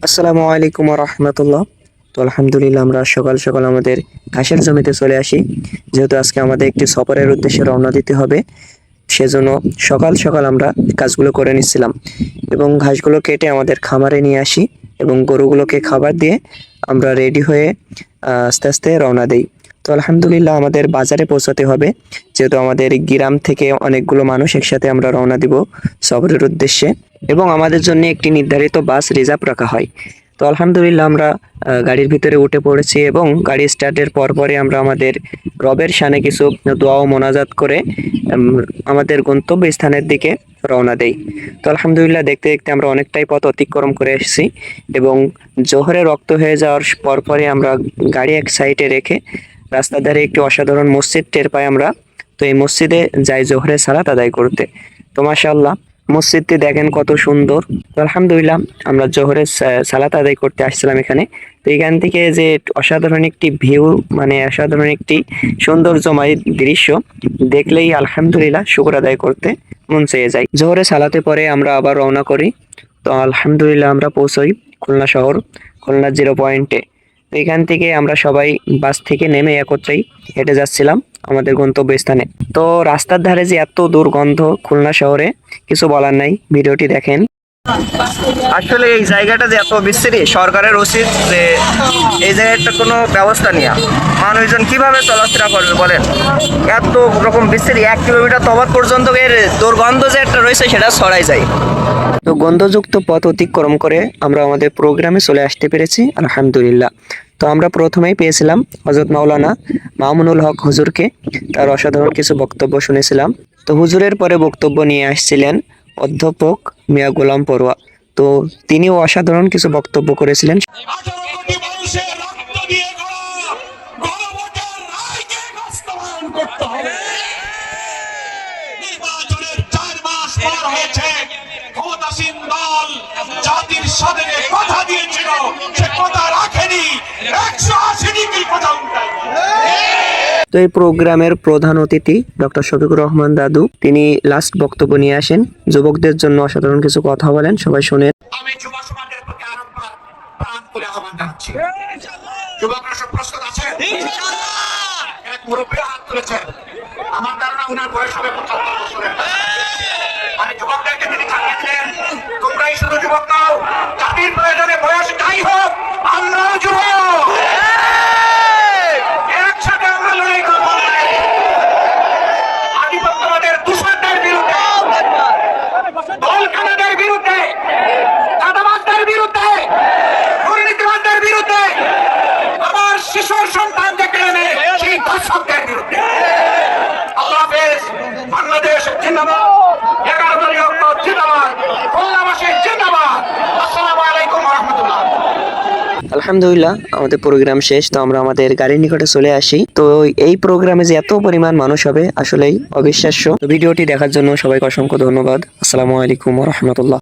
আসসালামু আলাইকুম রহমতুল্লাহ। তো আলহামদুলিল্লাহ আমরা সকাল সকাল আমাদের ঘাসের জমিতে চলে আসি, যেহেতু আজকে আমাদের একটি সফরের উদ্দেশ্যে রওনা দিতে হবে। সেজন্য সকাল সকাল আমরা কাজগুলো করে নিচ্ছিলাম এবং ঘাসগুলো কেটে আমাদের খামারে নিয়ে আসি এবং গরুগুলোকে খাবার দিয়ে আমরা রেডি হয়ে আস্তে আস্তে রওনা দেই। তো আলহামদুলিল্লাহ আমাদের বাজারে পৌঁছাতে হবে, যেহেতু আমাদের গ্রাম থেকে অনেকগুলো মানুষ একসাথে আমরা রওনা দিব সফরের উদ্দেশ্যে এবং আমাদের জন্য একটি নির্ধারিত বাস রিজার্ভ রাখা হয়। তো আলহামদুলিল্লাহ আমরা গাড়ির ভিতরে উঠে পড়েছি এবং গাড়ি স্টার্টের পরপরই আমরা আমাদের রবের শানে কিছু দোয়া ও মোনাজাত করে আমাদের গন্তব্য স্থানের দিকে রওনা দেই। তো আলহামদুলিল্লাহ দেখতে দেখতে আমরা অনেকটাই পথ অতিক্রম করে এসেছি এবং জোহরে রক্ত হয়ে যাওয়ার পরপরই আমরা গাড়ি এক সাইডে রেখে রাস্তার ধারে একটি অসাধারণ মসজিদ টের পাই আমরা। তো এই মসজিদে যাই জোহরের সালাত আদায় করতে। তো মাশাআল্লাহ মসজিদটি দেখেন কত সুন্দর। তো আলহামদুলিল্লাহ আমরা জোহরের সালাত আদায় করতে আসছিলাম এখানে। তো এখান থেকে যে অসাধারণ একটি ভিউ, মানে অসাধারণ একটি সৌন্দর্যময় দৃশ্য দেখলেই আলহামদুলিল্লাহ শুকর আদায় করতে মন চেয়ে যায়। জোহরে সালাতে পরে আমরা আবার রওনা করি। তো আলহামদুলিল্লাহ আমরা পৌঁছই খুলনা শহর, খুলনা 0 পয়েন্টে। তো এখান থেকে আমরা সবাই বাস থেকে নেমে একত্রেই হেঁটে যাচ্ছিলাম আমাদের গন্তব্যস্থানে। তো রাস্তার ধারে যে এত দুর্গন্ধ খুলনা শহরে কিছু বলার নাই, ভিডিওটি দেখেন। আসলে এই জায়গাটা যে এত বিশ্রী, সরকারের উচিত যে এই জায়গাটা কোনো ব্যবস্থা নেওয়া। মানুষজন কিভাবে চলাফেরা করবে বলেন, এত রকম বিশ্রী 1 কিলোমিটার তফাৎ পর্যন্ত এর দুর্গন্ধ যে একটা রয়েছে সেটা ছড়াই যায়। তো গন্ধযুক্ত পথ অতিক্রম করে আমরা আমাদের প্রোগ্রামে চলে আসতে পেরেছি আলহামদুলিল্লাহ। তো আমরা প্রথমেই পেয়েছিলাম হযরত মাওলানা মামুনুল হক হুজুরকে, তার অসাধারণ কিছু বক্তব্য শুনেছিলাম। তো হুজুরের পরে বক্তব্য নিয়ে আসছিলেন অধ্যাপক মিয়া গোলাম পড়ুয়া। তো তিনিও অসাধারণ কিছু বক্তব্য করেছিলেন। জাতির সাথে কথা দিয়েছিল, সে কথা রাখেনি। 180 ডিগ্রি কথা উল্টায়। তো এই প্রোগ্রামের প্রধান অতিথি ডক্টর শফিকুর রহমান দাদু, তিনি লাস্ট বক্তব্য নিয়ে আসেন, যুবকদের জন্য অসাধারণ কিছু কথা বলেন, সবাই শুনেন। আমি যুব সমাজের প্রতি আরেকবার প্রাণ করে আহ্বান জানাচ্ছি। যুবকরা সব প্রস্তুত আছে? এক মুরব্বী হাত তুলেছেন, আমার ধারণা উনার বয়স হবে 75 বছরের। আমি যুবকদেরকে তিনি জানিয়ে দিলেন, তোমরাই শুধু যুবক নও, জাতির প্রয়োজনে বয়স যাই হোক আমরাও যুবক। একসাথে আমরা লড়াই করব আধিপত্যবাদের দূষণদের বিরুদ্ধে, দলখানাদের বিরুদ্ধে, দাদাবাজদের বিরুদ্ধে, দুর্নীতিবাজদের বিরুদ্ধে, আমার শিশুর সন্তান দেখে এনে সেই দর্শকদের বিরুদ্ধে। আল্লাহ হাফেজ। বাংলাদেশ জিন্দাবাদ, 11 দলীয় ঐক্য জিন্দাবাদ, খুলনাবাসী জিন্দাবাদ। আসসালামু আলাইকুম ওয়া রাহমাতুল্লাহ। আলহামদুলিল্লাহ আমাদের প্রোগ্রাম শেষ। তো আমরা আমাদের গাড়ির নিকটে চলে আসি। তো এই প্রোগ্রামে যে এত পরিমাণ মানুষ হবে আসলেই অবিশ্বাস্য। তো ভিডিওটি দেখার জন্য সবাইকে অসংখ্য ধন্যবাদ। আসসালামু আলাইকুম ওয়া রাহমাতুল্লাহ।